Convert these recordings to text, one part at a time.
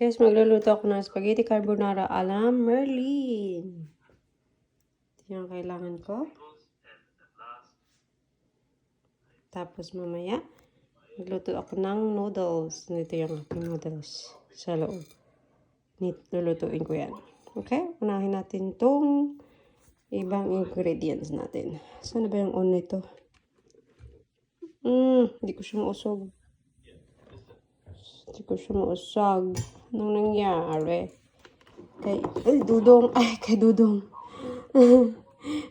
Guys, magluluto ako ng spaghetti carbonara ala Merlin. Ito yung kailangan ko. Tapos mamaya, magluto ako ng noodles. Ito yung aking noodles sa loob. Lulutuin ko yan. Okay? Unahin natin tong ibang ingredients natin. Saan ba yung on nito? Hindi ko siya mausog. Hindi ko siya mausag. Anong nangyari? Kay Dudong. Ay, kay Dudong.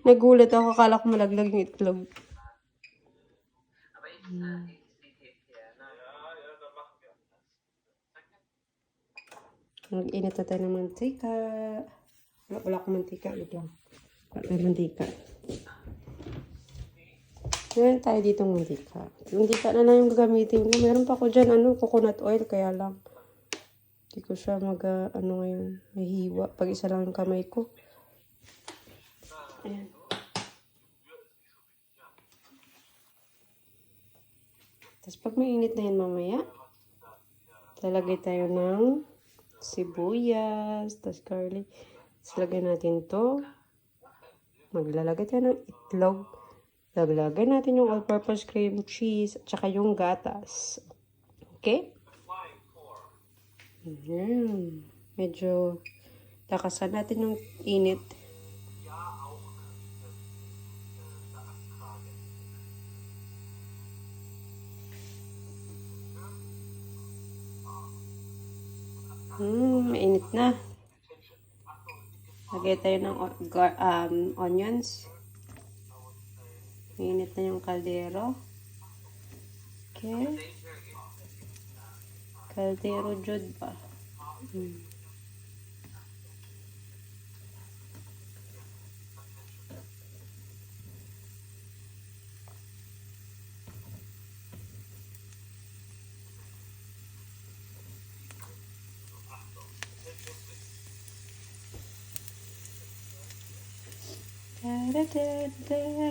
Nagulat ako. Akala ko malaglag yung itlog. Mag-init na tayo ng mantika. Wala akong mantika. Wait lang. Wala tayong mantika. Meron tayo ditong mantika. Mantika na lang yung gagamitin ko. Meron pa ako dyan, coconut oil. Kaya lang. Hindi ko siya ngayon, mahiwa. Pag isa lang yung kamay ko. Ayan. Tapos pag mainit na yan mamaya, lalagay tayo ng sibuyas, tapos garlic. Tapos lagay natin to. Maglalagay tayo ng itlog. Lalagay natin yung all-purpose cream cheese, at saka yung gatas. Okay? Ayan. Medyo takasan natin yung init. Mainit na. Lagay tayo ng onions. Mainit na yung kaldero. Okay. Kaldero jud pa.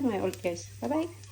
May ult guys. Bye-bye.